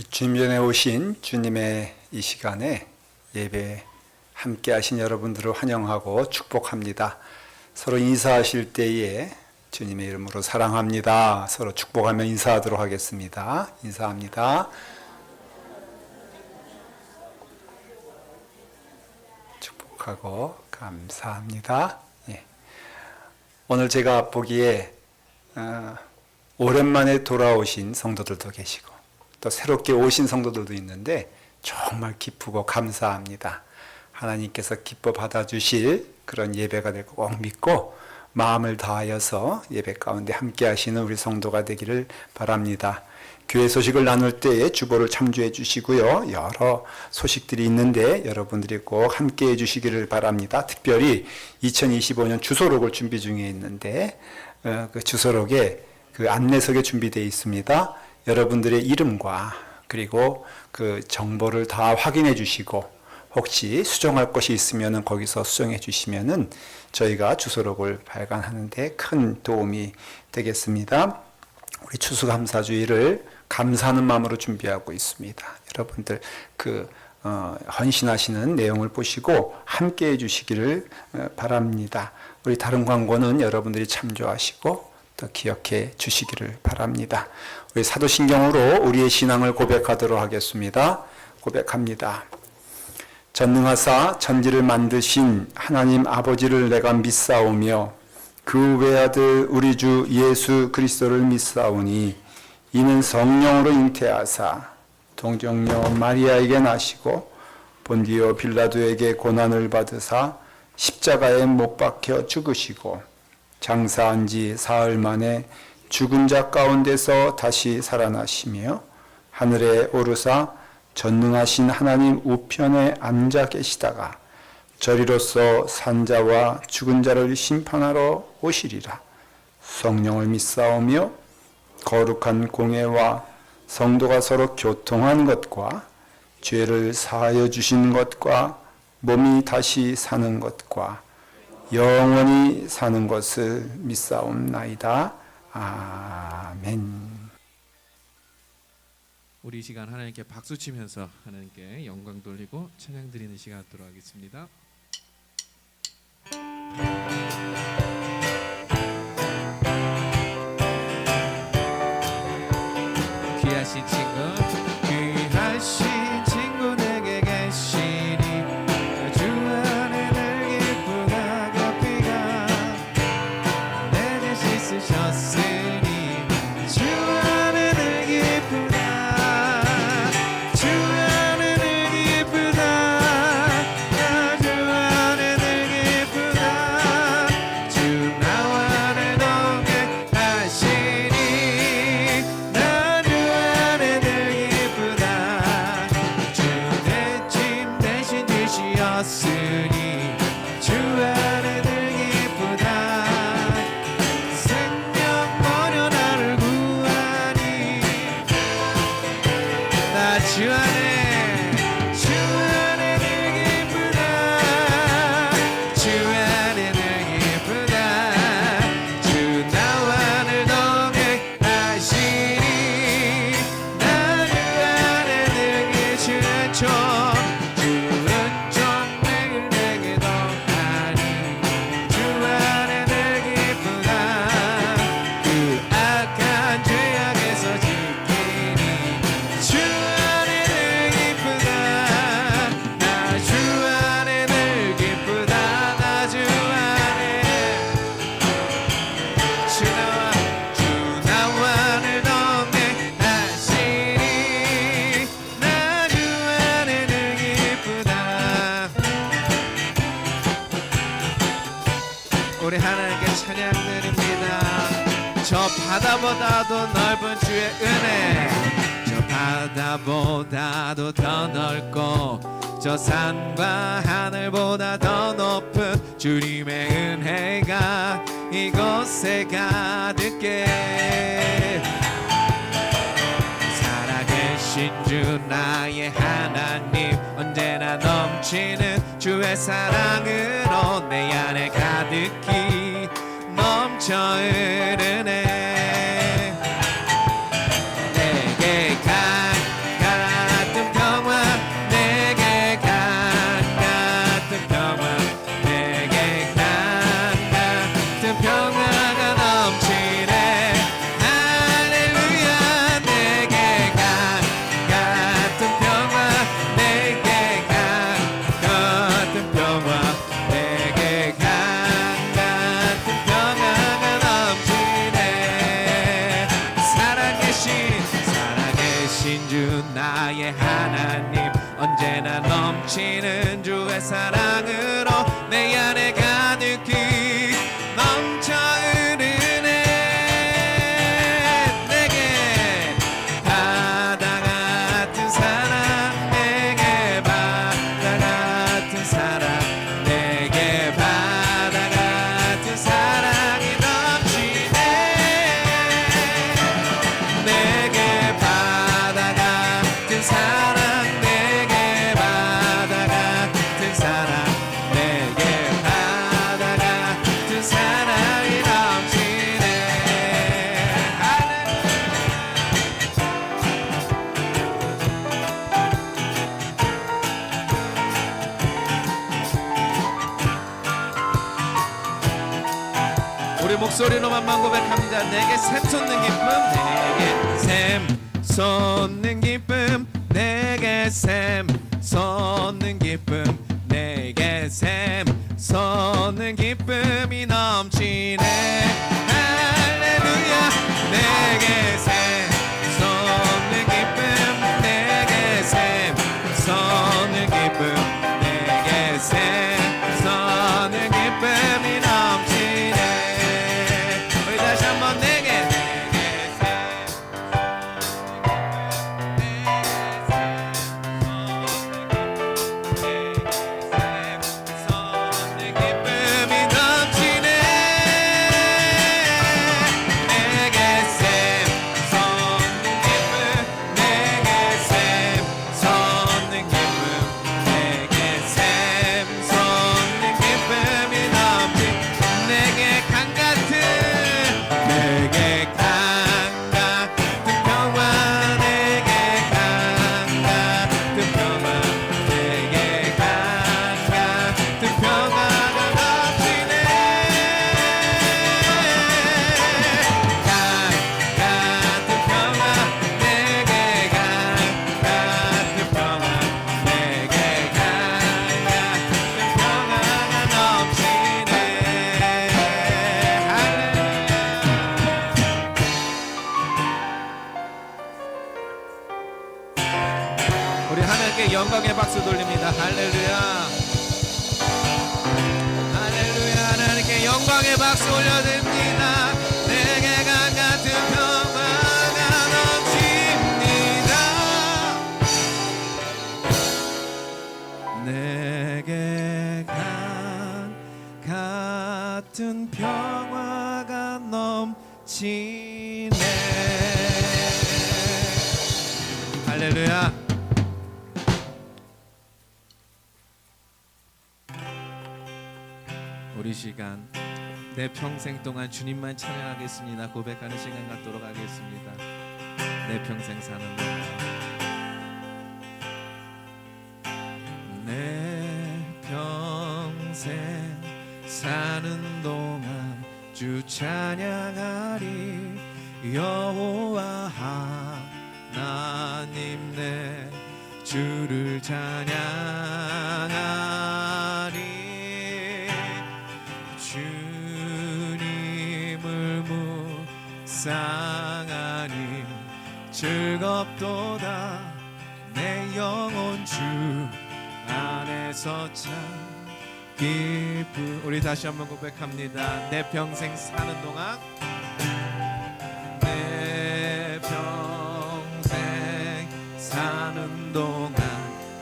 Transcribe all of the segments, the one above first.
주님 전에 오신 주님의 이 시간에 예배 함께 하신 여러분들을 환영하고 축복합니다. 서로 인사하실 때에 주님의 이름으로 사랑합니다. 서로 축복하며 인사하도록 하겠습니다. 인사합니다. 축복하고 감사합니다. 예. 오늘 제가 보기에 오랜만에 돌아오신 성도들도 계시고 또 새롭게 오신 성도들도 있는데 정말 기쁘고 감사합니다. 하나님께서 기뻐 받아주실 그런 예배가 될 거 꼭 믿고 마음을 다하여서 예배 가운데 함께 하시는 우리 성도가 되기를 바랍니다. 교회 소식을 나눌 때에 주보를 참조해 주시고요. 여러 소식들이 있는데 여러분들이 꼭 함께 해 주시기를 바랍니다. 특별히 2025년 주소록을 준비 중에 있는데 그 주소록에 그 안내석에 준비되어 있습니다. 여러분들의 이름과 그리고 그 정보를 다 확인해 주시고 혹시 수정할 것이 있으면 거기서 수정해 주시면 저희가 주소록을 발간하는 데 큰 도움이 되겠습니다. 우리 추수감사주의를 감사하는 마음으로 준비하고 있습니다. 여러분들 헌신하시는 내용을 보시고 함께 해주시기를 바랍니다. 우리 다른 광고는 여러분들이 참조하시고 또 기억해 주시기를 바랍니다. 우리 사도신경으로 우리의 신앙을 고백하도록 하겠습니다. 고백합니다. 전능하사 천지를 만드신 하나님 아버지를 내가 믿사오며 그 외아들 우리 주 예수 그리스도를 믿사오니 이는 성령으로 잉태하사 동정녀 마리아에게 나시고 본디오 빌라도에게 고난을 받으사 십자가에 못 박혀 죽으시고 장사한 지 사흘 만에 죽은 자 가운데서 다시 살아나시며 하늘에 오르사 전능하신 하나님 우편에 앉아 계시다가 저리로서 산자와 죽은 자를 심판하러 오시리라. 성령을 믿사오며 거룩한 공회와 성도가 서로 교통한 것과 죄를 사하여 주신 것과 몸이 다시 사는 것과 영원히 사는 것을 믿사옵나이다. 아멘. 우리 이 시간 하나님께 박수 치면서 하나님께 영광 돌리고 찬양 드리는 시간 갖도록 하겠습니다. 귀하신 친구 귀하신 친구 내게 계시니 주 안에 늘 기쁜 아가피가 내 대신 쓰셨으니 주 안에 늘 기쁘다 주 안에 늘 기쁘다 주 안에 늘 기쁘다 주 나와 늘 동행하시니 나 주 안에 늘 기쁘다 주 내 짐 대신 지시었으니 주 안에 늘 기쁘다 생명 버려 나를 구하니 나 주 안에 늘 기쁘다 주 안에 늘 기쁘다 주 나와 늘 동행하시니 나 주 안에 늘 주 은총 주 은총 매일 내게 더하니 주 안에 늘 기쁘다 그 악한 죄악에서 지키니 주 안에 늘 기쁘다 나 주 안에 늘 기쁘다 나 주 안에 주 나와 늘 동행하시니 나 주 안에 늘 기쁘다. 우리 하나님께 찬양 드립니다. 저 바다보다도 넓은 주의 은혜 저 바다보다도 더 넓고 저 산과 하늘보다 더 높은 주님의 은혜가 이곳에 가득해 살아계신 주 나의 하나님 언제나 넘치는 주의 사랑으로 내 안에 가득히 넘쳐 흐르네 내게 가 같은 평화가 넘치네. 할렐루야. 내게 같은 평화, 내게 같은 평화, 내게 같은 평화가 넘치네. 살아계신 주 나의 하나님, 언제나 넘치는 주의 사랑으로 내 안에 가득히 넘쳐 흐르네. 내게 바다 같은 사랑, 내게 바다 같은 사랑, 내게 바다 같은 사랑이 넘치네. 내게 바다 같은 사랑, 내게 바다 같은 사랑, 내게 바다 같은 사랑이 넘치네. 우리 목소리로만 고백합니다. 내게 샘솟는 기쁨, 내게 샘솟는 기쁨, 내게 샘솟는 기쁨, 내게 샘솟는 기쁨이 넘치네. 할렐루야. 내게 샘솟는 기쁨, 내게 샘솟는 기쁨, 내게 샘솟는 기쁨이 넘치네. 우리 다시 한번 내게 샘솟는 기쁨이 넘치네. 내게 샘솟는 기쁨, 내게 샘솟는 기쁨, 내게 샘솟는 기쁨이 넘치. 내게 강 같은, 내게 강 같은 평화, 내게 강 같은 평화, 내게 강 같은 평화가 넘치네. 강 같은 평화, 내게 강 같은 평화, 내게 강 같은 평화가 넘치네. 우리 하나님께 영광의 박수 돌립니다. 할렐루야. 할렐루야. 하나님께 영광의 박수 올려드립니다. 내게 강 같은 평화가 넘칩니다. 내게 강 같은 평화가 넘치네. 할렐루야. 우리 시간 내 평생 동안 주님만 찬양하겠습니다. 고백하는 시간 갖도록 하겠습니다. 내 평생 사는 동안, 내 평생 사는 동안 주 찬양하리. 여호와 하나님 내 주를 찬양하리. 주님을 묵상하니 즐겁도다. 내 영혼 주 안에서 참 기쁨. 우리 다시 한번 고백합니다. 내 평생 사는 동안, 내 평생 사는 동안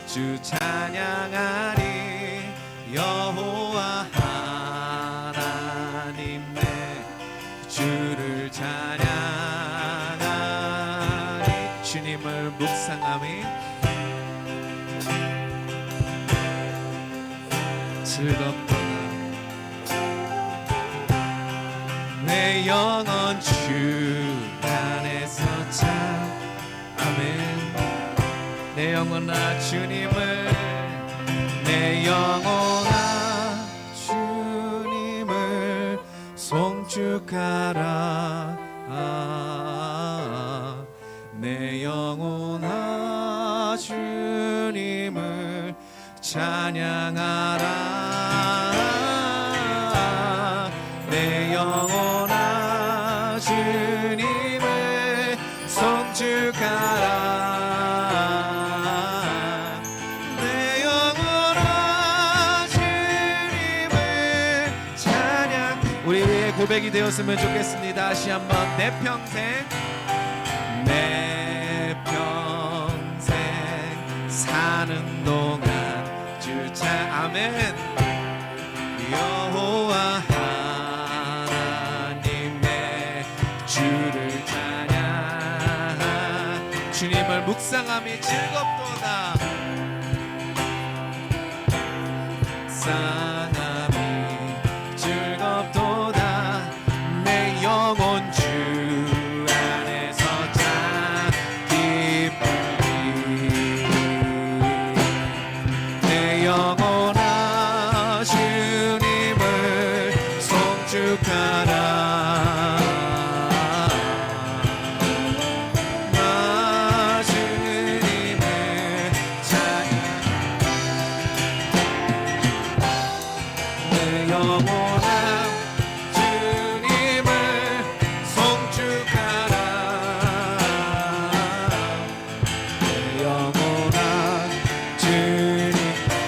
주 찬양하리. 여호와 하나님 내 주를 찬양하리. 주님을 묵상함이 즐겁도다. 내 영혼 주 안에서 참 아멘. 내 영혼아 주님을, 내 영혼아 주님을 송축하라. 내 영혼아 주님을 찬양하라. 내 영혼아 주님을 송축하라. 내 영혼아 주님을 찬양. 우리의 고백이 되었으면 좋겠습니다. 다시 한번 내 평생 사는 동안 주차. 아멘. 여호와 하나님의 주를 찬양. 주님을 묵상함이 즐겁도다. 묵상함이 즐겁도다. 내 영혼 주 안에서 참 기쁘리. 내 영혼아 주님을 송축하라. 나 주님을 찬양. 내 영혼아 주님을 송축하라. 내 영혼아 주님.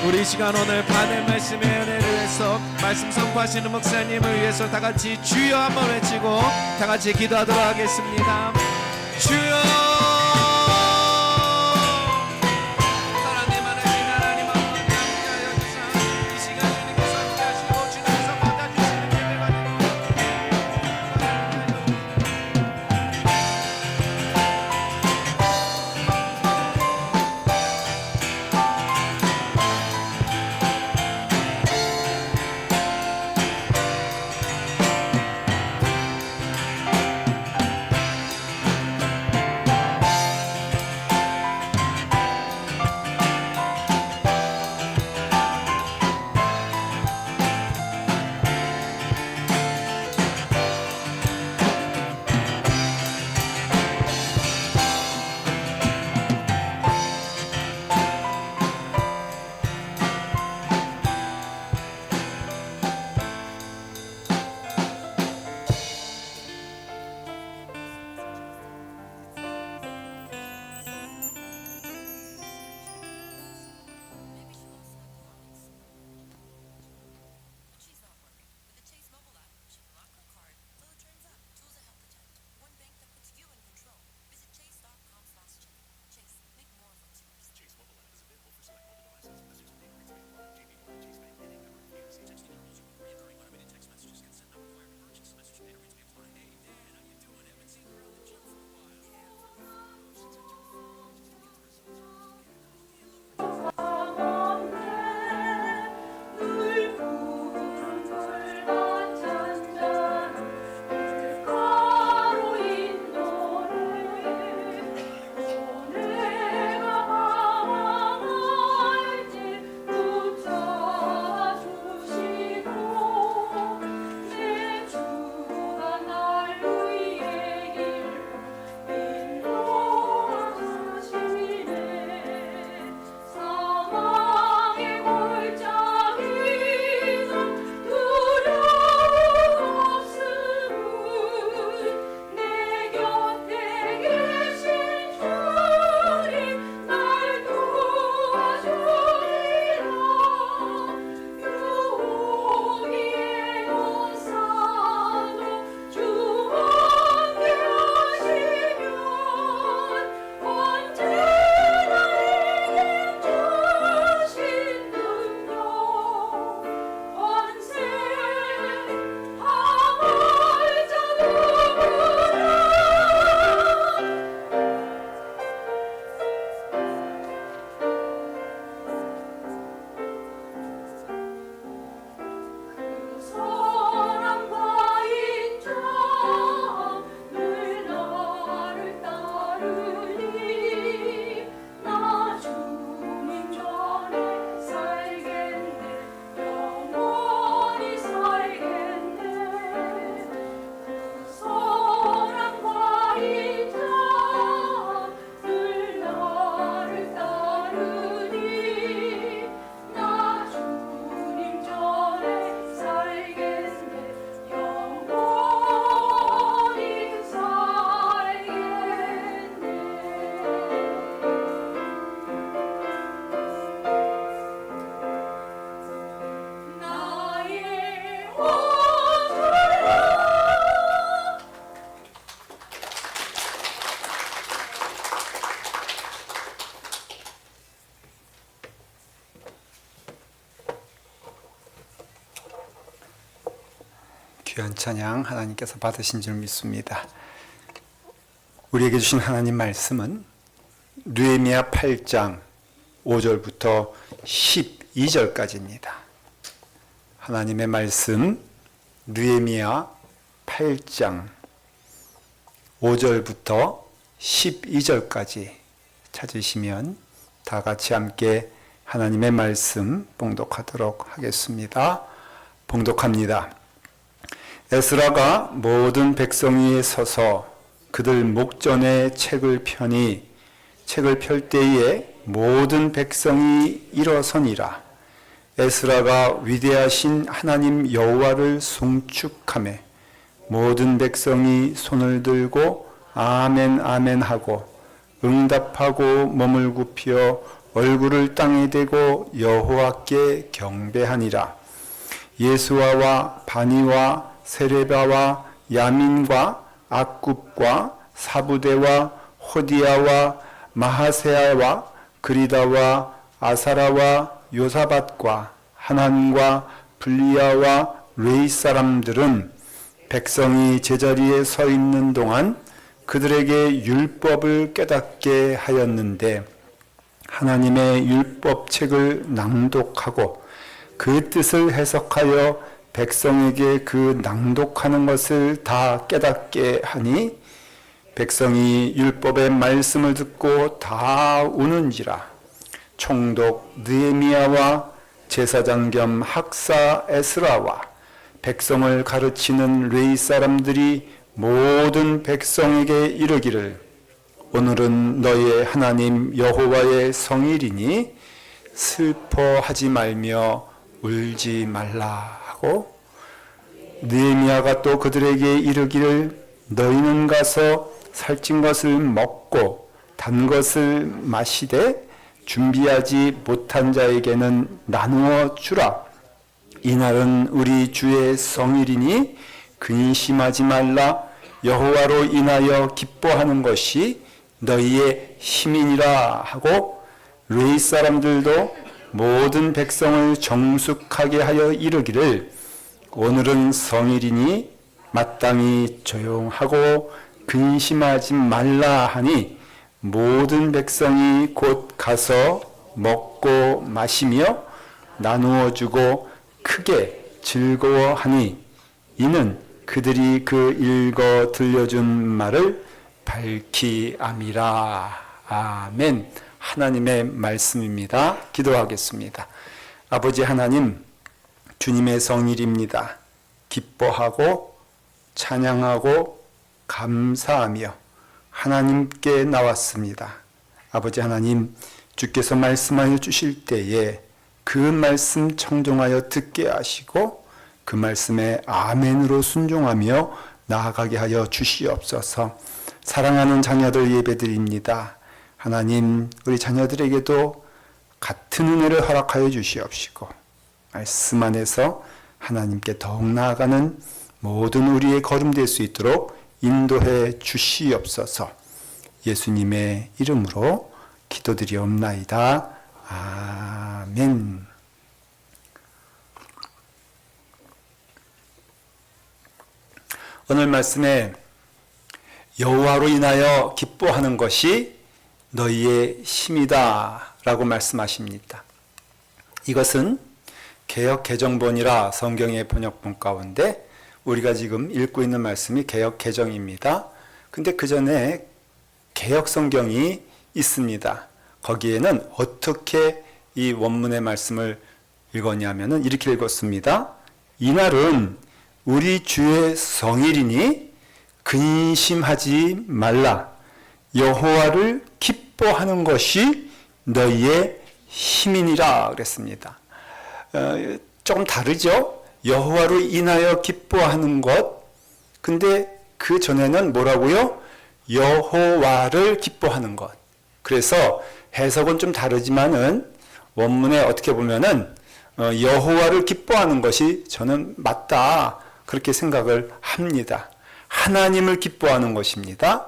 우리 시간 오늘 받을 말씀의 은혜를 위해서 말씀 선포하시는 목사님을 위해서 다 같이 주여 한번 외치고 다 같이 기도하도록 하겠습니다. 주여. 하나님 하나님 하나님 아버지 함께하여 주사 이 시간 주님께서 함께하시고 주님께서 받아주시는 예배가 귀한 찬양 하나님께서 받으신 줄 믿습니다. 우리에게 주신 하나님 말씀은 느헤미야 8장 5절부터 12절까지입니다. 하나님의 말씀 느헤미야 8장 5절부터 12절까지 찾으시면 다 같이 함께 하나님의 말씀 봉독하도록 하겠습니다. 봉독합니다. 에스라가 모든 백성 위에 서서 그들 목전에 책을 펴니 책을 펼 때에 모든 백성이 일어서니라. 에스라가 위대하신 하나님 여호와를 송축하매 모든 백성이 손을 들고 아멘 아멘 하고 응답하고 몸을 굽혀 얼굴을 땅에 대고 여호와께 경배하니라. 예수아와 바니와 세레바와 야민과 악굽과 사부대와 호디야와 마하세아와 그리다와 아사라와 요사밧과 하난과 블리야와 레이 사람들은 백성이 제자리에 서 있는 동안 그들에게 율법을 깨닫게 하였는데 하나님의 율법책을 낭독하고 그 뜻을 해석하여 백성에게 그 낭독하는 것을 다 깨닫게 하니 백성이 율법의 말씀을 듣고 다 우는지라. 총독 느헤미야와 제사장 겸 학사 에스라와 백성을 가르치는 레위 사람들이 모든 백성에게 이르기를 오늘은 너의 하나님 여호와의 성일이니 슬퍼하지 말며 울지 말라 하고 느헤미야가 또 그들에게 이르기를 너희는 가서 살찐 것을 먹고 단 것을 마시되 준비하지 못한 자에게는 나누어 주라. 이날은 우리 주의 성일이니 근심하지 말라. 여호와로 인하여 기뻐하는 것이 너희의 힘이니라 하고 레위 사람들도 모든 백성을 정숙하게 하여 이르기를 오늘은 성일이니 마땅히 조용하고 근심하지 말라 하니 모든 백성이 곧 가서 먹고 마시며 나누어 주고 크게 즐거워하니 이는 그들이 그 읽어 들려준 말을 밝히 암이라. 아멘. 하나님의 말씀입니다. 기도하겠습니다. 아버지 하나님, 주님의 성일입니다. 기뻐하고 찬양하고 감사하며 하나님께 나왔습니다. 아버지 하나님, 주께서 말씀하여 주실 때에 그 말씀 청종하여 듣게 하시고 그 말씀에 아멘으로 순종하며 나아가게 하여 주시옵소서. 사랑하는 자녀들 예배드립니다. 하나님, 우리 자녀들에게도 같은 은혜를 허락하여 주시옵시고 말씀 안에서 하나님께 더욱 나아가는 모든 우리의 걸음 될 수 있도록 인도해 주시옵소서. 예수님의 이름으로 기도드리옵나이다. 아멘. 오늘 말씀에 여호와로 인하여 기뻐하는 것이 너희의 힘이다 라고 말씀하십니다. 이것은 개역 개정본이라 성경의 번역본 가운데 우리가 지금 읽고 있는 말씀이 개역 개정입니다. 근데 그 전에 개역 성경이 있습니다. 거기에는 어떻게 이 원문의 말씀을 읽었냐면은 이렇게 읽었습니다. 이날은 우리 주의 성일이니 근심하지 말라. 여호와를 기뻐하는 것이 너희의 힘이니라 그랬습니다. 조금 다르죠? 여호와로 인하여 기뻐하는 것. 근데 그 전에는 뭐라고요? 여호와를 기뻐하는 것. 그래서 해석은 좀 다르지만은 원문에 어떻게 보면은 여호와를 기뻐하는 것이 저는 맞다. 그렇게 생각을 합니다. 하나님을 기뻐하는 것입니다.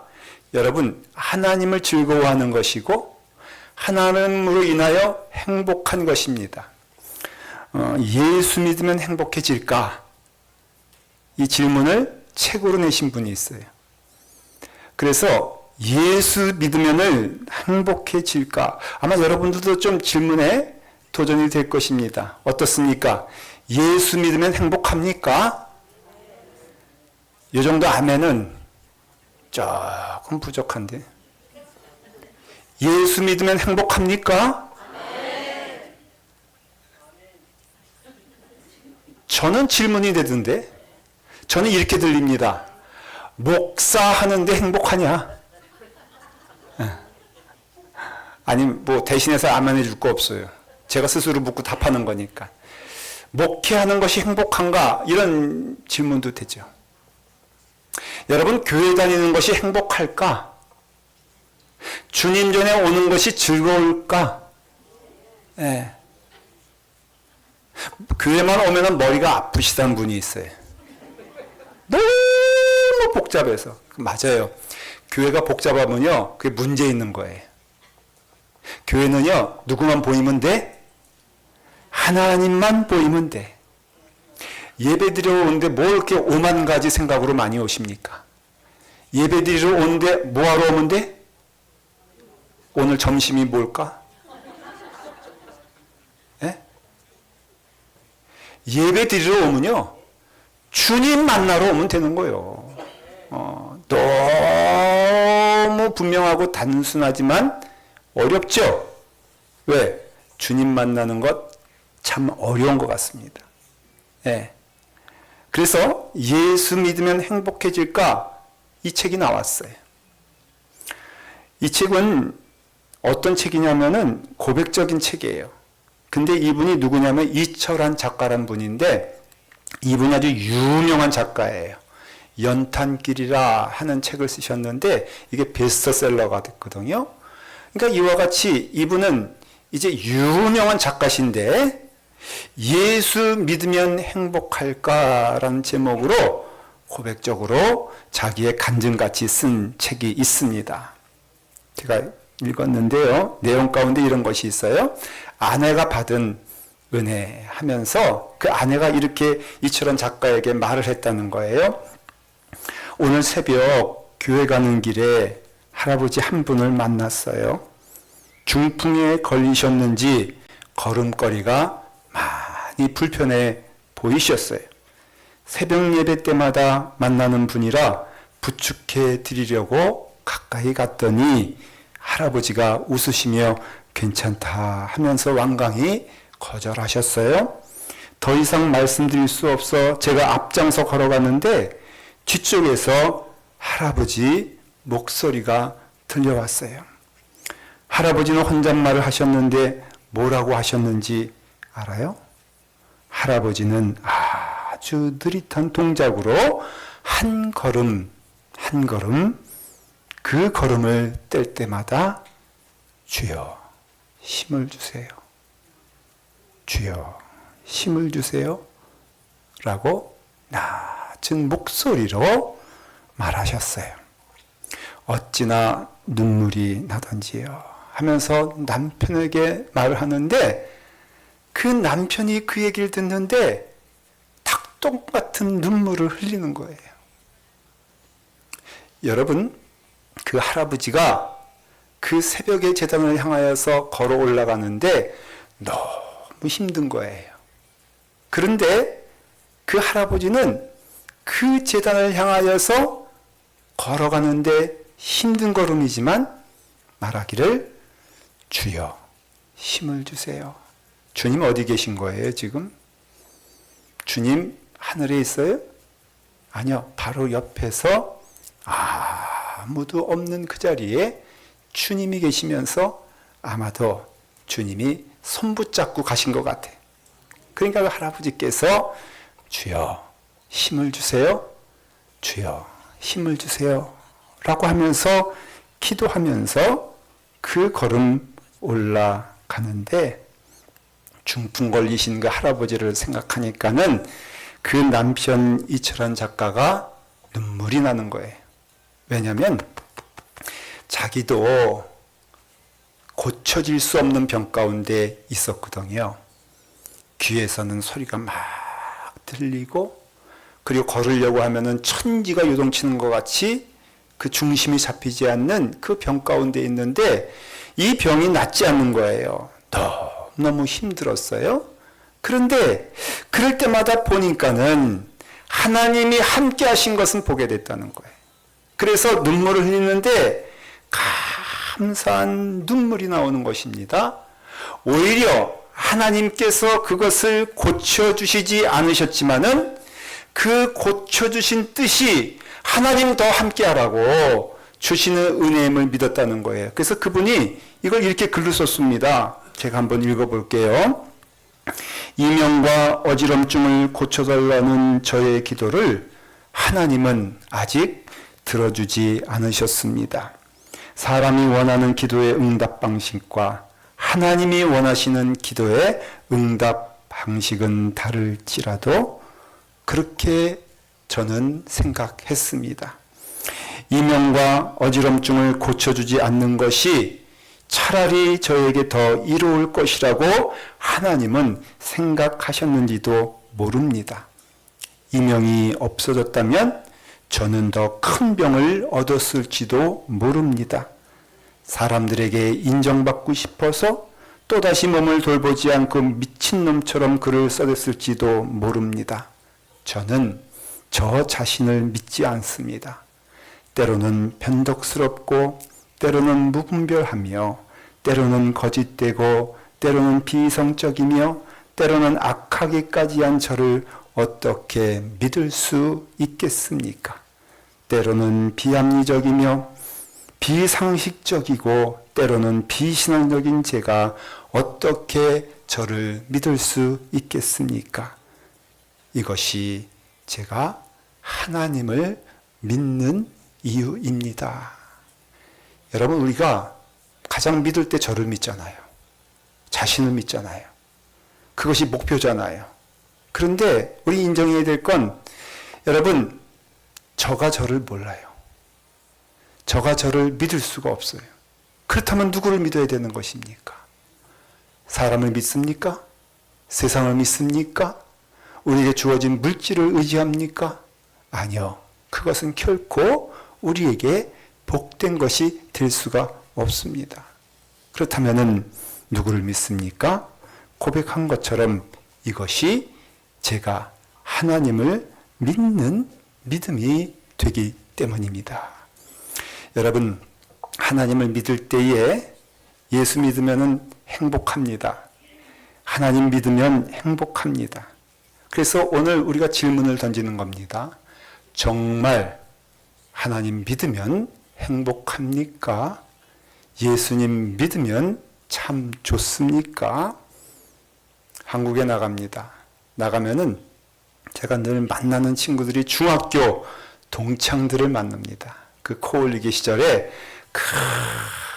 여러분, 하나님을 즐거워하는 것이고 하나님으로 인하여 행복한 것입니다. 예수 믿으면 행복해질까? 이 질문을 책으로 내신 분이 있어요. 그래서 예수 믿으면 행복해질까? 아마 여러분들도 좀 질문에 도전이 될 것입니다. 어떻습니까? 예수 믿으면 행복합니까? 이 정도 아멘은 조금 부족한데. 예수 믿으면 행복합니까? 저는 질문이 되던데, 저는 이렇게 들립니다. 목사하는데 행복하냐? 아니, 뭐 대신해서 아멘해 줄 거 없어요. 제가 스스로 묻고 답하는 거니까. 목회하는 것이 행복한가? 이런 질문도 되죠. 여러분, 교회 다니는 것이 행복할까? 주님 전에 오는 것이 즐거울까? 예. 교회만 오면 머리가 아프시다는 분이 있어요. 너무 복잡해서. 맞아요. 교회가 복잡하면요, 그게 문제 있는 거예요. 교회는요, 누구만 보이면 돼? 하나님만 보이면 돼. 예배 드리러 오는데 뭘 이렇게 5만 가지 생각으로 많이 오십니까? 예배 드리러 오는데 뭐하러 오면 돼? 오늘 점심이 뭘까? 예? 예배 드리러 오면요, 주님 만나러 오면 되는 거예요. 너무 분명하고 단순하지만 어렵죠? 왜? 주님 만나는 것 참 어려운 것 같습니다. 예. 그래서 예수 믿으면 행복해질까? 이 책이 나왔어요. 이 책은 어떤 책이냐면은 고백적인 책이에요. 근데 이분이 누구냐면 이철환 작가란 분인데, 이분이 아주 유명한 작가예요. 연탄길이라 하는 책을 쓰셨는데 이게 베스트셀러가 됐거든요. 그러니까 이와 같이 이분은 이제 유명한 작가신데, 예수 믿으면 행복할까라는 제목으로 고백적으로 자기의 간증같이 쓴 책이 있습니다. 제가 읽었는데요, 내용 가운데 이런 것이 있어요. 아내가 받은 은혜 하면서 그 아내가 이렇게 이철원 작가에게 말을 했다는 거예요. 오늘 새벽 교회 가는 길에 할아버지 한 분을 만났어요. 중풍에 걸리셨는지 걸음걸이가 많이 불편해 보이셨어요. 새벽 예배 때마다 만나는 분이라 부축해 드리려고 가까이 갔더니 할아버지가 웃으시며 괜찮다 하면서 완강히 거절하셨어요. 더 이상 말씀드릴 수 없어 제가 앞장서 걸어갔는데 뒤쪽에서 할아버지 목소리가 들려왔어요. 할아버지는 혼잣말을 하셨는데 뭐라고 하셨는지 알아요? 할아버지는 아주 느릿한 동작으로 한 걸음 한 걸음 그 걸음을 뗄 때마다 주여 힘을 주세요. 주여 힘을 주세요. 라고 낮은 목소리로 말하셨어요. 어찌나 눈물이 나던지요 하면서 남편에게 말을 하는데, 그 남편이 그 얘기를 듣는데 닭똥 같은 눈물을 흘리는 거예요. 여러분, 그 할아버지가 그 새벽의 제단을 향하여서 걸어 올라가는데 너무 힘든 거예요. 그런데 그 할아버지는 그 제단을 향하여서 걸어가는데 힘든 걸음이지만 말하기를 주여 힘을 주세요. 주님 어디 계신 거예요 지금? 주님 하늘에 있어요? 아니요, 바로 옆에서 아무도 없는 그 자리에 주님이 계시면서 아마도 주님이 손 붙잡고 가신 것 같아. 그러니까 그 할아버지께서 주여 힘을 주세요. 주여 힘을 주세요. 라고 하면서 기도하면서 그 걸음 올라가는데, 중풍 걸리신 그 할아버지를 생각하니까는 그 남편 이철환 작가가 눈물이 나는 거예요. 왜냐하면 자기도 고쳐질 수 없는 병 가운데 있었거든요. 귀에서는 소리가 막 들리고 그리고 걸으려고 하면은 천지가 요동치는 것 같이 그 중심이 잡히지 않는 그 병 가운데 있는데 이 병이 낫지 않는 거예요. 너무 힘들었어요. 그런데 그럴 때마다 보니까는 하나님이 함께 하신 것은 보게 됐다는 거예요. 그래서 눈물을 흘리는데 감사한 눈물이 나오는 것입니다. 오히려 하나님께서 그것을 고쳐주시지 않으셨지만은 그 고쳐주신 뜻이 하나님 더 함께 하라고 주시는 은혜임을 믿었다는 거예요. 그래서 그분이 이걸 이렇게 글로 썼습니다. 제가 한번 읽어볼게요. 이명과 어지럼증을 고쳐달라는 저의 기도를 하나님은 아직 들어주지 않으셨습니다. 사람이 원하는 기도의 응답 방식과 하나님이 원하시는 기도의 응답 방식은 다를지라도 그렇게 저는 생각했습니다. 이명과 어지럼증을 고쳐주지 않는 것이 차라리 저에게 더 이로울 것이라고 하나님은 생각하셨는지도 모릅니다. 이명이 없어졌다면 저는 더 큰 병을 얻었을지도 모릅니다. 사람들에게 인정받고 싶어서 또다시 몸을 돌보지 않고 미친놈처럼 글을 써댔을지도 모릅니다. 저는 저 자신을 믿지 않습니다. 때로는 변덕스럽고 때로는 무분별하며 때로는 거짓되고 때로는 비이성적이며 때로는 악하기까지 한 저를 어떻게 믿을 수 있겠습니까? 때로는 비합리적이며 비상식적이고 때로는 비신앙적인 제가 어떻게 저를 믿을 수 있겠습니까? 이것이 제가 하나님을 믿는 이유입니다. 여러분, 우리가 가장 믿을 때 저를 믿잖아요. 자신을 믿잖아요. 그것이 목표잖아요. 그런데 우리 인정해야 될 건 여러분, 저가 저를 몰라요. 저가 저를 믿을 수가 없어요. 그렇다면 누구를 믿어야 되는 것입니까? 사람을 믿습니까? 세상을 믿습니까? 우리에게 주어진 물질을 의지합니까? 아니요. 그것은 결코 우리에게 복된 것이 될 수가 없습니다. 그렇다면 누구를 믿습니까? 고백한 것처럼 이것이 제가 하나님을 믿는 믿음이 되기 때문입니다. 여러분, 하나님을 믿을 때에 예수 믿으면 행복합니다. 하나님 믿으면 행복합니다. 그래서 오늘 우리가 질문을 던지는 겁니다. 정말 하나님 믿으면 행복합니까? 예수님 믿으면 참 좋습니까? 한국에 나갑니다. 나가면은 제가 늘 만나는 친구들이 중학교 동창들을 만납니다. 그 코올리기 시절에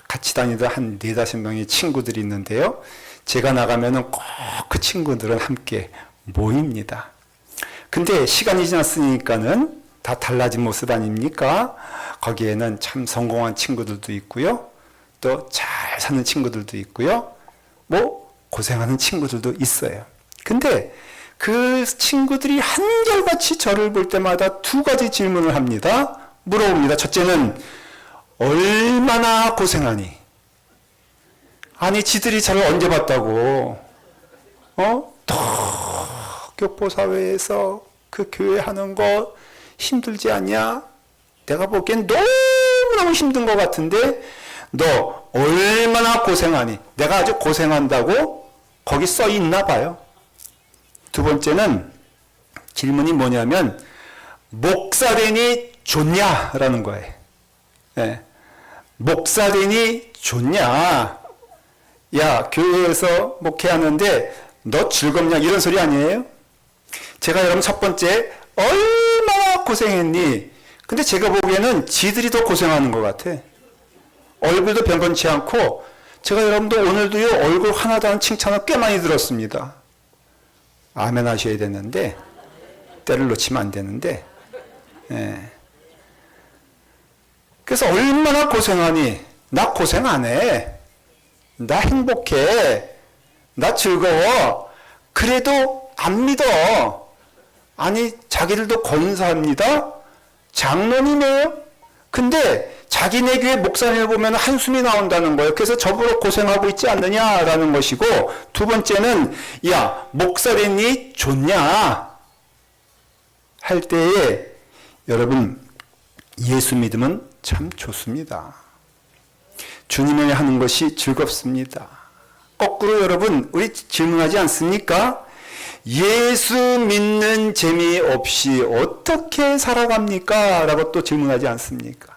같이 다니던 한 4-5명의 친구들이 있는데요. 제가 나가면은 꼭 그 친구들은 함께 모입니다. 근데 시간이 지났으니까는 다 달라진 모습 아닙니까? 거기에는 참 성공한 친구들도 있고요. 또 잘 사는 친구들도 있고요. 뭐 고생하는 친구들도 있어요. 근데 그 친구들이 한결같이 저를 볼 때마다 2가지 질문을 합니다. 물어봅니다. 첫째는 얼마나 고생하니? 아니 지들이 저를 언제 봤다고? 교포사회에서 그 교회 하는 거 힘들지 않냐? 내가 보기엔 너무너무 힘든 것 같은데 너 얼마나 고생하니? 내가 아주 고생한다고 거기 써 있나 봐요. 2번째는 질문이 뭐냐면 목사되니 좋냐라는 거예요. 네. 목사되니 좋냐? 야, 교회에서 목회하는데 너 즐겁냐? 이런 소리 아니에요? 제가 여러분 첫 번째 얼마나 고생했니? 근데 제가 보기에는 지들이 더 고생하는 것 같아. 얼굴도 변변치 않고 제가 여러분도 오늘도요 얼굴 하나도 안 칭찬을 꽤 많이 들었습니다. 아멘 하셔야 되는데 때를 놓치면 안 되는데 예. 그래서 얼마나 고생하니? 나 고생 안 해. 나 행복해. 나 즐거워. 그래도 안 믿어. 아니 자기들도 권사합니다. 장로님이에요. 근데 자기네 교회 목사님을 보면 한숨이 나온다는 거예요. 그래서 저보러 고생하고 있지 않느냐라는 것이고, 두 번째는 야 목사님이 좋냐 할 때에 여러분 예수 믿으면 참 좋습니다. 주님을 하는 것이 즐겁습니다. 거꾸로 여러분 우리 질문하지 않습니까? 예수 믿는 재미 없이 어떻게 살아갑니까? 라고 또 질문하지 않습니까?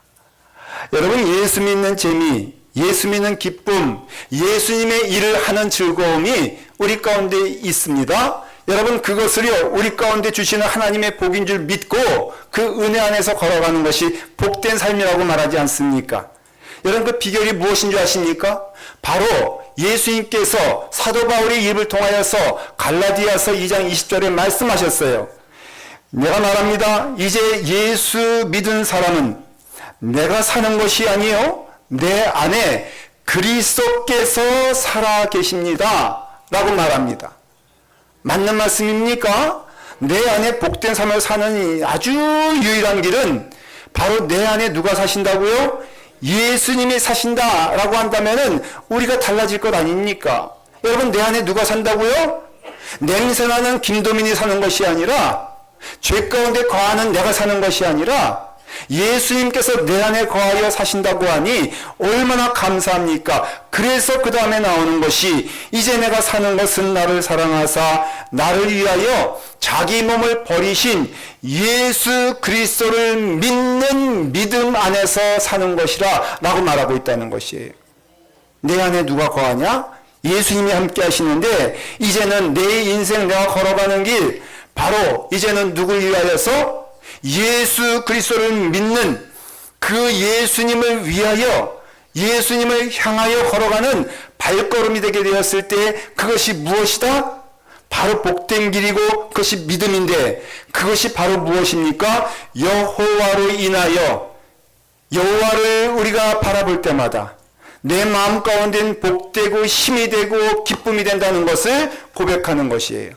여러분 예수 믿는 재미, 예수 믿는 기쁨, 예수님의 일을 하는 즐거움이 우리 가운데 있습니다. 여러분 그것을요 우리 가운데 주시는 하나님의 복인 줄 믿고 그 은혜 안에서 걸어가는 것이 복된 삶이라고 말하지 않습니까? 여러분 그 비결이 무엇인 줄 아십니까? 바로 예수님께서 사도 바울의 입을 통하여서 갈라디아서 2장 20절에 말씀하셨어요. 내가 말합니다. 이제 예수 믿은 사람은 내가 사는 것이 아니요 내 안에 그리스도께서 살아 계십니다 라고 말합니다. 맞는 말씀입니까? 내 안에 복된 삶을 사는 아주 유일한 길은 바로 내 안에 누가 사신다고요? 예수님이 사신다라고 한다면은 우리가 달라질 것 아닙니까? 여러분 내 안에 누가 산다고요? 냄새나는 김도민이 사는 것이 아니라, 죄 가운데 거하는 내가 사는 것이 아니라 예수님께서 내 안에 거하여 사신다고 하니 얼마나 감사합니까? 그래서 그 다음에 나오는 것이 이제 내가 사는 것은 나를 사랑하사 나를 위하여 자기 몸을 버리신 예수 그리스도를 믿는 믿음 안에서 사는 것이라 라고 말하고 있다는 것이에요. 내 안에 누가 거하냐? 예수님이 함께 하시는데 이제는 내 인생 내가 걸어가는 길 바로 이제는 누굴 위하여서 예수 그리스도를 믿는 그 예수님을 위하여 예수님을 향하여 걸어가는 발걸음이 되게 되었을 때 그것이 무엇이다? 바로 복된 길이고 그것이 믿음인데 그것이 바로 무엇입니까? 여호와로 인하여 여호와를 우리가 바라볼 때마다 내 마음 가운데는 복되고 힘이 되고 기쁨이 된다는 것을 고백하는 것이에요.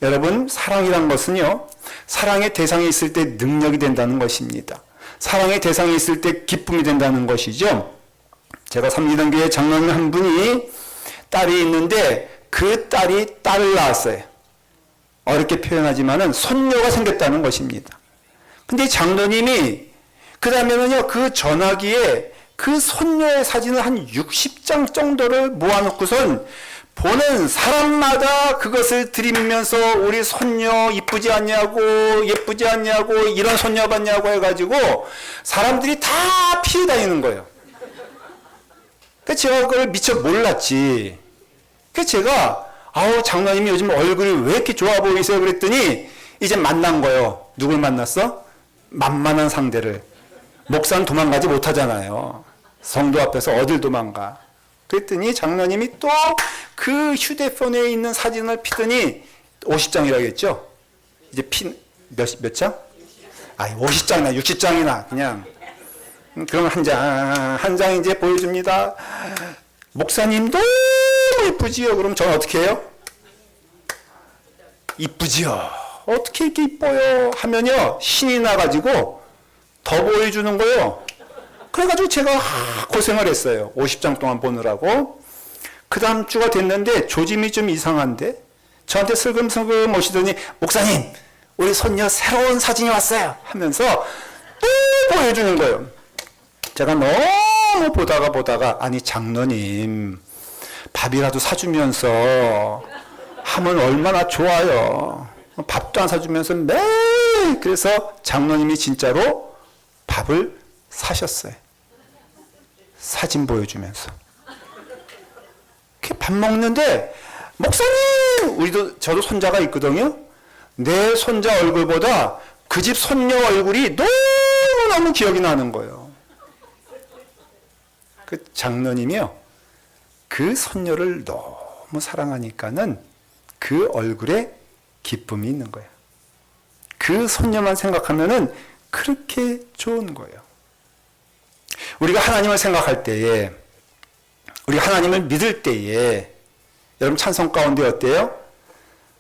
여러분 사랑이란 것은요 사랑의 대상이 있을 때 능력이 된다는 것입니다. 사랑의 대상이 있을 때 기쁨이 된다는 것이죠. 제가 섬기던 교회 장로님 한 분이 딸이 있는데 그 딸이 딸을 낳았어요. 어렵게 표현하지만은 손녀가 생겼다는 것입니다. 근데 장로님이 그 다음에는요 그 전화기에 그 손녀의 사진을 한 60장 정도를 모아놓고선 보는 사람마다 그것을 드리면서 우리 손녀 이쁘지 않냐고 예쁘지 않냐고 이런 손녀 봤냐고 해가지고 사람들이 다 피해 다니는 거예요. 그래서 제가 그걸 미처 몰랐지. 그래서 제가 아우 장로님이 요즘 얼굴이 왜 이렇게 좋아 보이세요? 그랬더니 이제 만난 거예요. 누굴 만났어? 만만한 상대를. 목사는 도망가지 못하잖아요. 성도 앞에서 어딜 도망가. 그랬더니 장로님이 또 그 휴대폰에 있는 사진을 피더니 50장이라고 했죠? 이제 몇 장? 아, 50장이나 60장이나 그냥. 그럼 한 장 이제 보여줍니다. 목사님 너무 이쁘지요? 그럼 저는 어떻게 해요? 이쁘지요? 어떻게 이렇게 이뻐요? 하면요, 신이 나가지고 더 보여주는 거예요. 그래가지고 제가 고생을 했어요. 50장 동안 보느라고. 그 다음 주가 됐는데 조짐이 좀 이상한데 저한테 슬금슬금 오시더니 목사님 우리 손녀 새로운 사진이 왔어요 하면서 또 보여주는 거예요. 제가 너무 보다가 아니 장로님 밥이라도 사주면서 하면 얼마나 좋아요. 밥도 안 사주면서 매일. 그래서 장로님이 진짜로 밥을 사셨어요. 사진 보여주면서. 밥 먹는데 목사님 저도 손자가 있거든요. 내 손자 얼굴보다 그 집 손녀 얼굴이 너무너무 기억이 나는 거예요. 그 장로님이요 그 손녀를 너무 사랑하니까는 그 얼굴에 기쁨이 있는 거예요. 그 손녀만 생각하면은 그렇게 좋은 거예요. 우리가 하나님을 생각할 때에, 우리가 하나님을 믿을 때에, 여러분 찬송 가운데 어때요?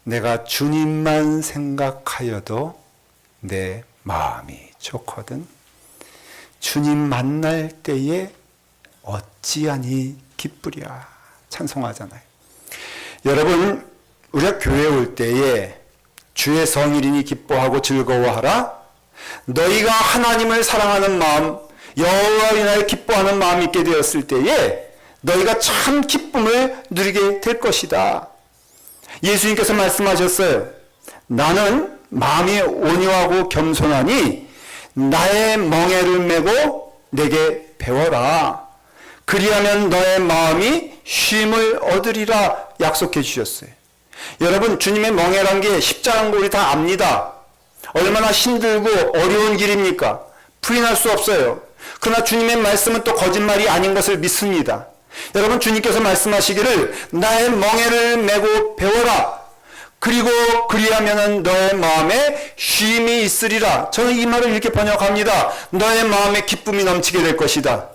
내가 주님만 생각하여도 내 마음이 좋거든. 주님 만날 때에 어찌하니 기쁘랴. 찬송하잖아요. 여러분, 우리가 교회에 올 때에 주의 성일이니 기뻐하고 즐거워하라. 너희가 하나님을 사랑하는 마음, 여호와로 인하여 기뻐하는 마음이 있게 되었을 때에 너희가 참 기쁨을 누리게 될 것이다. 예수님께서 말씀하셨어요. 나는 마음이 온유하고 겸손하니 나의 멍에를 메고 내게 배워라. 그리하면 너의 마음이 쉼을 얻으리라 약속해 주셨어요. 여러분, 주님의 멍에란 게 십자가인 거 우리 다 압니다. 얼마나 힘들고 어려운 길입니까? 부인할 수 없어요. 그러나 주님의 말씀은 또 거짓말이 아닌 것을 믿습니다. 여러분, 주님께서 말씀하시기를 나의 멍에를 메고 배워라. 그리고 그리하면 너의 마음에 쉼이 있으리라. 저는 이 말을 이렇게 번역합니다. 너의 마음에 기쁨이 넘치게 될 것이다.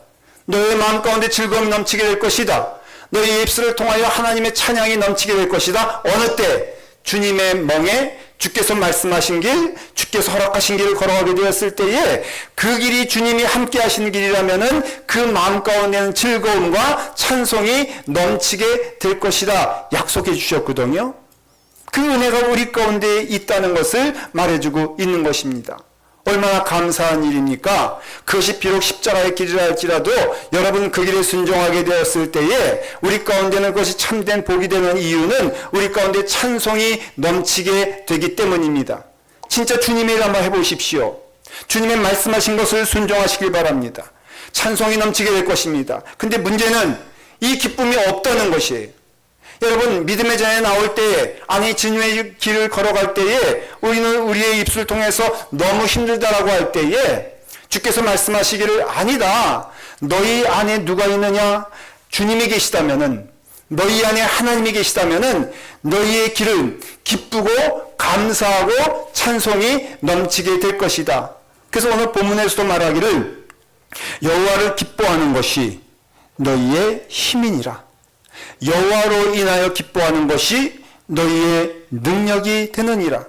너의 마음 가운데 즐거움이 넘치게 될 것이다. 너의 입술을 통하여 하나님의 찬양이 넘치게 될 것이다. 어느 때? 주님의 멍에 주께서 말씀하신 길, 주께서 허락하신 길을 걸어가게 되었을 때에 그 길이 주님이 함께 하시는 길이라면은 그 마음 가운데는 즐거움과 찬송이 넘치게 될 것이다. 약속해 주셨거든요. 그 은혜가 우리 가운데 있다는 것을 말해주고 있는 것입니다. 얼마나 감사한 일입니까? 그것이 비록 십자가의 길이라 할지라도 여러분 그 길에 순종하게 되었을 때에 우리 가운데는 그것이 참된 복이 되는 이유는 우리 가운데 찬송이 넘치게 되기 때문입니다. 진짜 주님의 일 한번 해보십시오. 주님의 말씀하신 것을 순종하시길 바랍니다. 찬송이 넘치게 될 것입니다. 근데 문제는 이 기쁨이 없다는 것이에요. 여러분, 믿음의 전에 나올 때에, 아니 주님의 길을 걸어갈 때에 우리는 우리의 입술을 통해서 너무 힘들다라고 할 때에 주께서 말씀하시기를 아니다. 너희 안에 누가 있느냐? 주님이 계시다면은, 너희 안에 하나님이 계시다면은 너희의 길은 기쁘고 감사하고 찬송이 넘치게 될 것이다. 그래서 오늘 본문에서도 말하기를 여호와를 기뻐하는 것이 너희의 힘이니라. 여호와로 인하여 기뻐하는 것이 너희의 능력이 되느니라.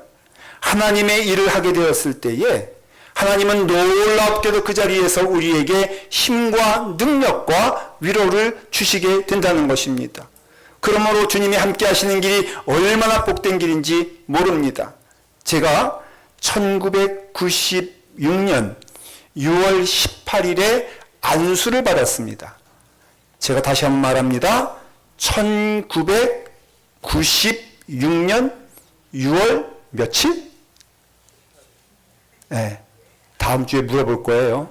하나님의 일을 하게 되었을 때에 하나님은 놀랍게도 그 자리에서 우리에게 힘과 능력과 위로를 주시게 된다는 것입니다. 그러므로 주님이 함께 하시는 길이 얼마나 복된 길인지 모릅니다. 제가 1996년 6월 18일에 안수를 받았습니다. 제가 다시 한번 말합니다. 1996년 6월 며칠? 네, 다음 주에 물어볼 거예요.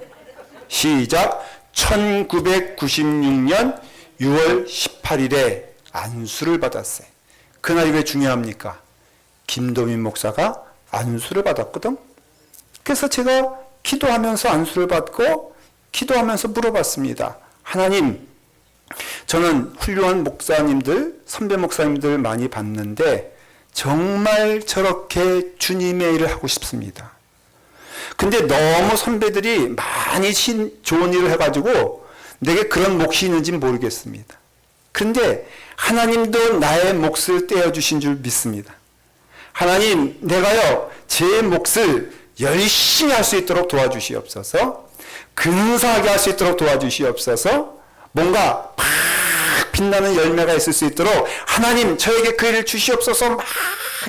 시작. 1996년 6월 18일에 안수를 받았어요. 그날이 왜 중요합니까? 김도민 목사가 안수를 받았거든. 그래서 제가 기도하면서 안수를 받고 기도하면서 물어봤습니다. 하나님, 저는 훌륭한 목사님들, 선배 목사님들 많이 봤는데 정말 저렇게 주님의 일을 하고 싶습니다. 근데 너무 선배들이 많이 좋은 일을 해가지고 내게 그런 몫이 있는지 모르겠습니다. 그런데 하나님도 나의 몫을 떼어주신 줄 믿습니다. 하나님, 내가요 제 몫을 열심히 할 수 있도록 도와주시옵소서. 근사하게 할 수 있도록 도와주시옵소서. 뭔가 팍 빛나는 열매가 있을 수 있도록 하나님 저에게 그 일을 주시옵소서. 막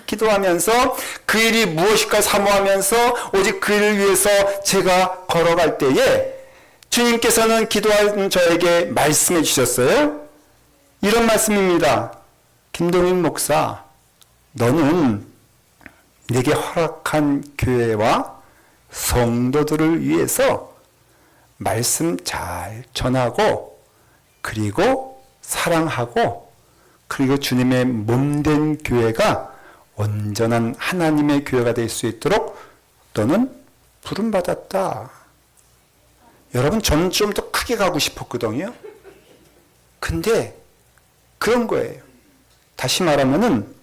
기도하면서 그 일이 무엇일까 사모하면서 오직 그 일을 위해서 제가 걸어갈 때에 주님께서는 기도한 저에게 말씀해 주셨어요. 이런 말씀입니다. 김동인 목사, 너는 내게 허락한 교회와 성도들을 위해서 말씀 잘 전하고 그리고 사랑하고 그리고 주님의 몸된 교회가 온전한 하나님의 교회가 될 수 있도록 너는 부름받았다. 여러분, 저는 좀 더 크게 가고 싶었거든요. 근데 그런 거예요. 다시 말하면은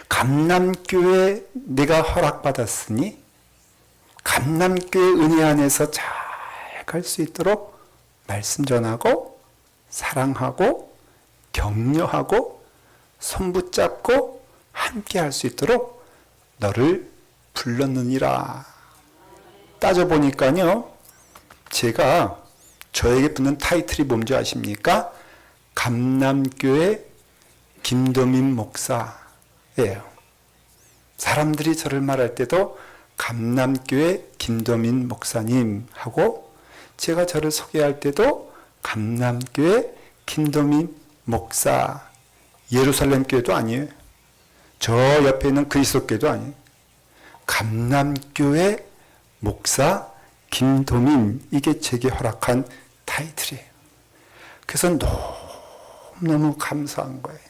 감남교회 내가 허락받았으니 감남교회 은혜 안에서 잘 갈 수 있도록 말씀 전하고 사랑하고 격려하고 손 붙잡고 함께 할 수 있도록 너를 불렀느니라. 따져보니까요, 제가 저에게 붙는 타이틀이 뭔지 아십니까? 감남교회 김도민 목사예요. 사람들이 저를 말할 때도 감남교회 김도민 목사님 하고, 제가 저를 소개할 때도 감남교회 김도민 목사. 예루살렘 교회도 아니에요. 저 옆에 있는 그리스도 교회도 아니에요. 감남교회 목사 김도민, 이게 제게 허락한 타이틀이에요. 그래서 너무너무 감사한 거예요.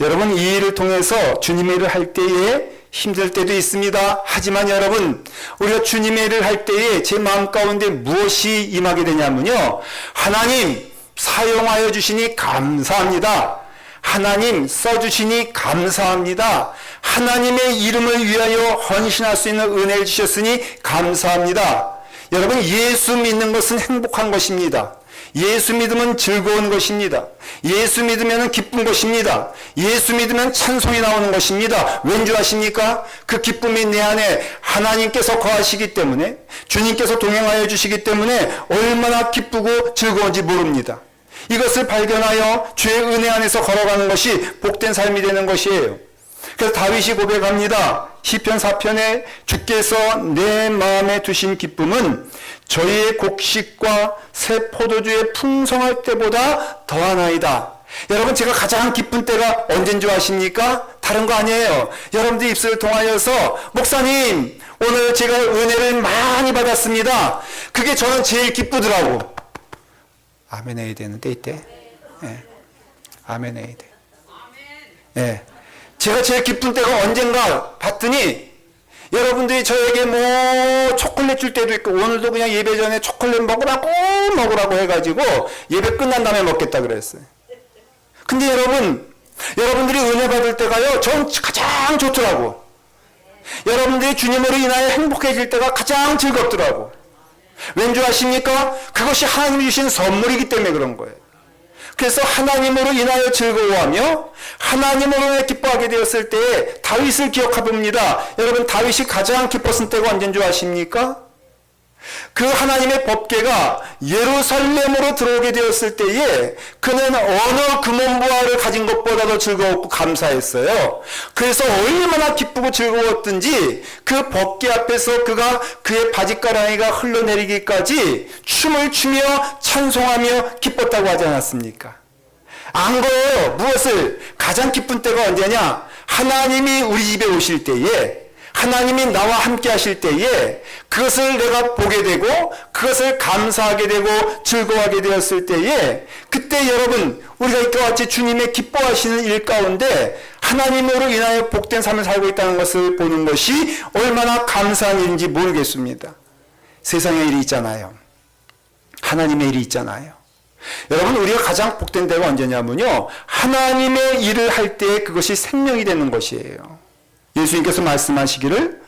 여러분, 이 일을 통해서 주님의 일을 할 때에 힘들 때도 있습니다. 하지만 여러분, 우리가 주님의 일을 할 때에 제 마음 가운데 무엇이 임하게 되냐면요, 하나님 사용하여 주시니 감사합니다. 하나님 써주시니 감사합니다. 하나님의 이름을 위하여 헌신할 수 있는 은혜를 주셨으니 감사합니다. 여러분, 예수 믿는 것은 행복한 것입니다. 예수 믿으면 즐거운 것입니다. 예수 믿으면 기쁜 것입니다. 예수 믿으면 찬송이 나오는 것입니다. 왠 줄 아십니까? 그 기쁨이 내 안에 하나님께서 거하시기 때문에, 주님께서 동행하여 주시기 때문에 얼마나 기쁘고 즐거운지 모릅니다. 이것을 발견하여 주의 은혜 안에서 걸어가는 것이 복된 삶이 되는 것이에요. 그래서 다윗이 고백합니다. 시편 4편에 주께서 내 마음에 두신 기쁨은 저희의 곡식과 새 포도주의 풍성할 때보다 더하나이다. 여러분, 제가 가장 기쁜 때가 언제인 줄 아십니까? 다른 거 아니에요. 여러분들 입술을 통하여서 목사님, 오늘 제가 은혜를 많이 받았습니다. 그게 저는 제일 기쁘더라고. 아멘 해야 되는데 이때. 예. 아멘 해야 돼. 예. 제가 제일 기쁜 때가 언젠가 봤더니, 여러분들이 저에게 뭐 초콜릿 줄 때도 있고, 오늘도 그냥 예배 전에 초콜릿 먹으라고 해가지고 예배 끝난 다음에 먹겠다 그랬어요. 근데 여러분들이 은혜 받을 때가요, 전 가장 좋더라고. 여러분들이 주님으로 인하여 행복해질 때가 가장 즐겁더라고. 왠 줄 아십니까? 그것이 하나님이 주신 선물이기 때문에 그런 거예요. 그래서 하나님으로 인하여 즐거워하며 하나님으로 기뻐하게 되었을 때에 다윗을 기억해봅니다. 여러분, 다윗이 가장 기뻤을 때가 언제인 줄 아십니까? 그 하나님의 법궤가 예루살렘으로 들어오게 되었을 때에 그는 어느 금은보화를 가진 것보다도 즐거웠고 감사했어요. 그래서 얼마나 기쁘고 즐거웠든지 그 법궤 앞에서 그가 그의 바짓가랑이가 흘러내리기까지 춤을 추며 찬송하며 기뻤다고 하지 않았습니까? 안 거예요. 무엇을? 가장 기쁜 때가 언제냐? 하나님이 우리 집에 오실 때에, 하나님이 나와 함께 하실 때에 그것을 내가 보게 되고 그것을 감사하게 되고 즐거워하게 되었을 때에, 그때 여러분, 우리가 이와 같이 주님의 기뻐하시는 일 가운데 하나님으로 인하여 복된 삶을 살고 있다는 것을 보는 것이 얼마나 감사한 일인지 모르겠습니다. 세상에 일이 있잖아요. 하나님의 일이 있잖아요. 여러분, 우리가 가장 복된 때가 언제냐면요, 하나님의 일을 할 때 그것이 생명이 되는 것이에요. 예수님께서 말씀하시기를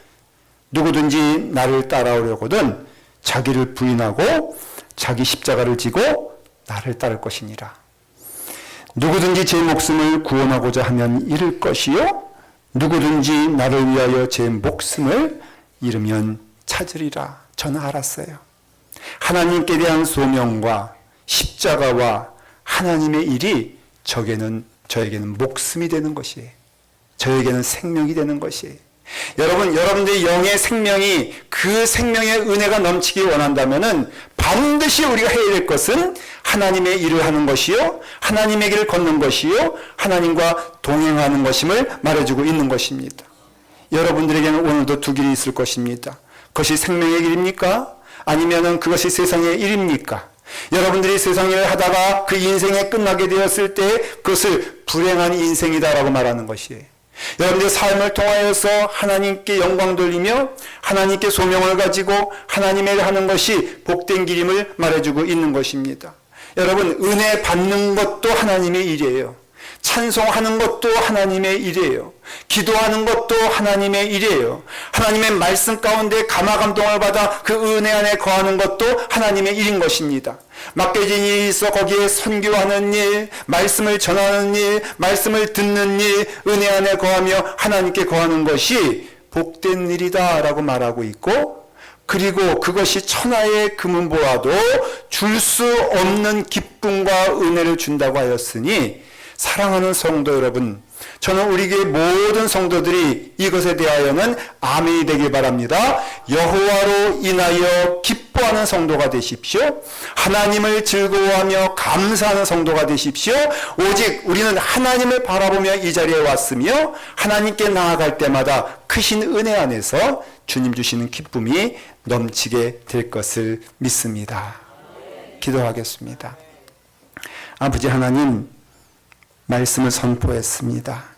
누구든지 나를 따라오려거든 자기를 부인하고 자기 십자가를 지고 나를 따를 것이니라. 누구든지 제 목숨을 구원하고자 하면 잃을 것이요, 누구든지 나를 위하여 제 목숨을 잃으면 찾으리라. 저는 알았어요. 하나님께 대한 소명과 십자가와 하나님의 일이 저에게는 목숨이 되는 것이에요. 저에게는 생명이 되는 것이에요. 여러분들의 영의 생명이, 그 생명의 은혜가 넘치기 원한다면은 반드시 우리가 해야 될 것은 하나님의 일을 하는 것이요, 하나님의 길을 걷는 것이요, 하나님과 동행하는 것임을 말해주고 있는 것입니다. 여러분들에게는 오늘도 두 길이 있을 것입니다. 그것이 생명의 길입니까? 아니면은 그것이 세상의 일입니까? 여러분들이 세상 일을 하다가 그 인생에 끝나게 되었을 때 그것을 불행한 인생이다라고 말하는 것이에요. 여러분들의 삶을 통하여서 하나님께 영광 돌리며 하나님께 소명을 가지고 하나님의 일을 하는 것이 복된 길임을 말해주고 있는 것입니다. 여러분, 은혜 받는 것도 하나님의 일이에요. 찬송하는 것도 하나님의 일이에요. 기도하는 것도 하나님의 일이에요. 하나님의 말씀 가운데 감화감동을 받아 그 은혜 안에 거하는 것도 하나님의 일인 것입니다. 맡겨진 일이 있어 거기에 선교하는 일, 말씀을 전하는 일, 말씀을 듣는 일, 은혜 안에 거하며 하나님께 거하는 것이 복된 일이다 라고 말하고 있고, 그리고 그것이 천하의 금은 보아도 줄 수 없는 기쁨과 은혜를 준다고 하였으니, 사랑하는 성도 여러분, 저는 우리 교회 모든 성도들이 이것에 대하여는 아멘이 되길 바랍니다. 여호와로 인하여 기뻐하는 성도가 되십시오. 하나님을 즐거워하며 감사하는 성도가 되십시오. 오직 우리는 하나님을 바라보며 이 자리에 왔으며 하나님께 나아갈 때마다 크신 은혜 안에서 주님 주시는 기쁨이 넘치게 될 것을 믿습니다. 기도하겠습니다. 아버지 하나님, 말씀을 선포했습니다.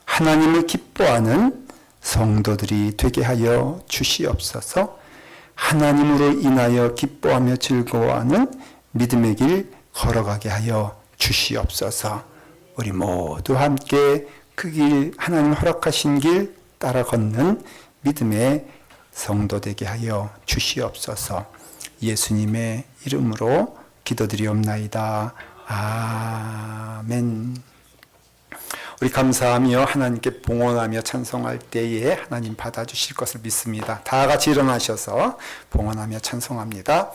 하나님을 기뻐하는 성도들이 되게 하여 주시옵소서. 하나님으로 인하여 기뻐하며 즐거워하는 믿음의 길 걸어가게 하여 주시옵소서. 우리 모두 함께 그 길, 하나님 허락하신 길 따라 걷는 믿음의 성도 되게 하여 주시옵소서. 예수님의 이름으로 기도드리옵나이다. 아멘. 우리 감사하며 하나님께 봉헌하며 찬송할 때에 하나님 받아주실 것을 믿습니다. 다 같이 일어나셔서 봉헌하며 찬송합니다.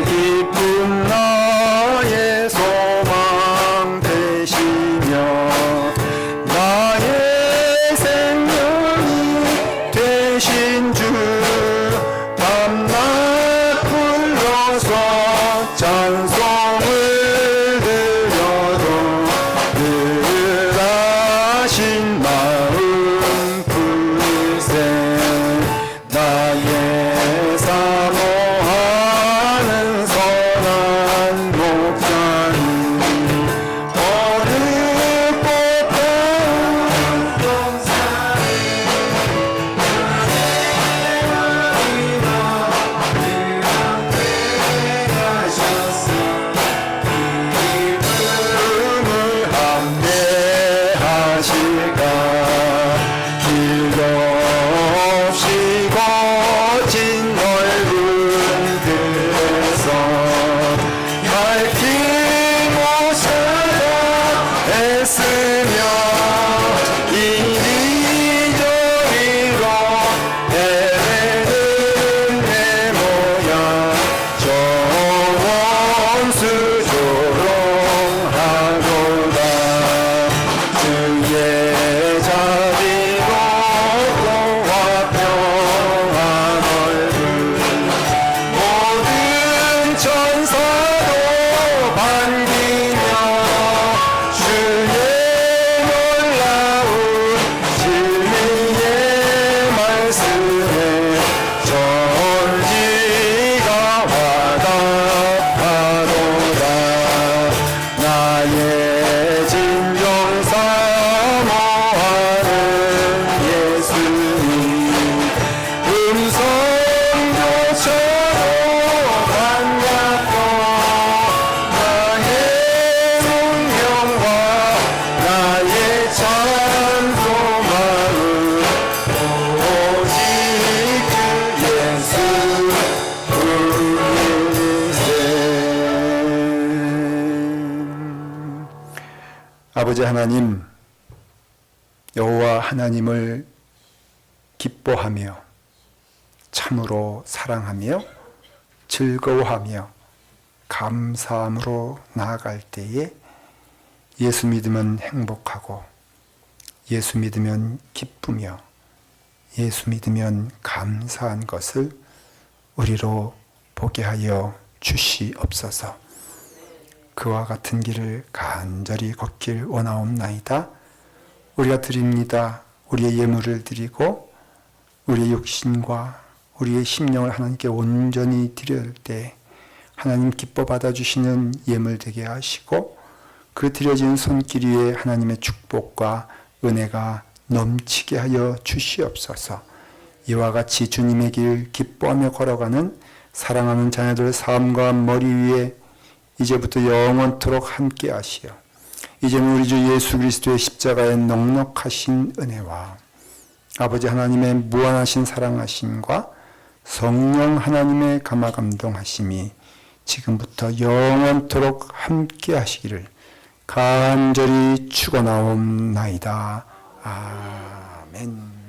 기쁨 나의 소망 되시며 나의 생명이 되신 주, 밤낮 불러서 찬송을 드려도 늘 하신 마음 불새 나의 사모하는 선한 목자님 어느 꽃다운 동산에 하셨어 기쁨을 함께하실까 길도 없이 거친 넓은 들에서 밝힌 못 찾아 애쓰며 이리저리로 헤매는 내 모양 정원수 조롱하도다 주의 자비로 또한 평안 얼굴 모든 천사도 반기며 주의 놀라운 진리의 말씀에 전지가 와닿하도다 나의 진정 사모하는 예수님 음성조차도 반갑고 나의 운명과 나의 찬송함은 오직 그 예수 그리스도. 아버지 하나님, 여호와 하나님을 기뻐하며 참으로 사랑하며 즐거워하며 감사함으로 나아갈 때에 예수 믿으면 행복하고 예수 믿으면 기쁘며 예수 믿으면 감사한 것을 우리로 보게 하여 주시옵소서. 그와 같은 길을 간절히 걷길 원하옵나이다. 우리가 드립니다. 우리의 예물을 드리고 우리의 육신과 우리의 심령을 하나님께 온전히 드릴 때 하나님 기뻐 받아주시는 예물 되게 하시고 그 드려진 손길 위에 하나님의 축복과 은혜가 넘치게 하여 주시옵소서. 이와 같이 주님의 길 기뻐하며 걸어가는 사랑하는 자녀들 삶과 머리 위에 이제부터 영원토록 함께 하시어 이제는 우리 주 예수 그리스도의 십자가의 넉넉하신 은혜와 아버지 하나님의 무한하신 사랑하심과 성령 하나님의 감화감동하심이 지금부터 영원토록 함께 하시기를 간절히 축원하옵나이다. 아멘.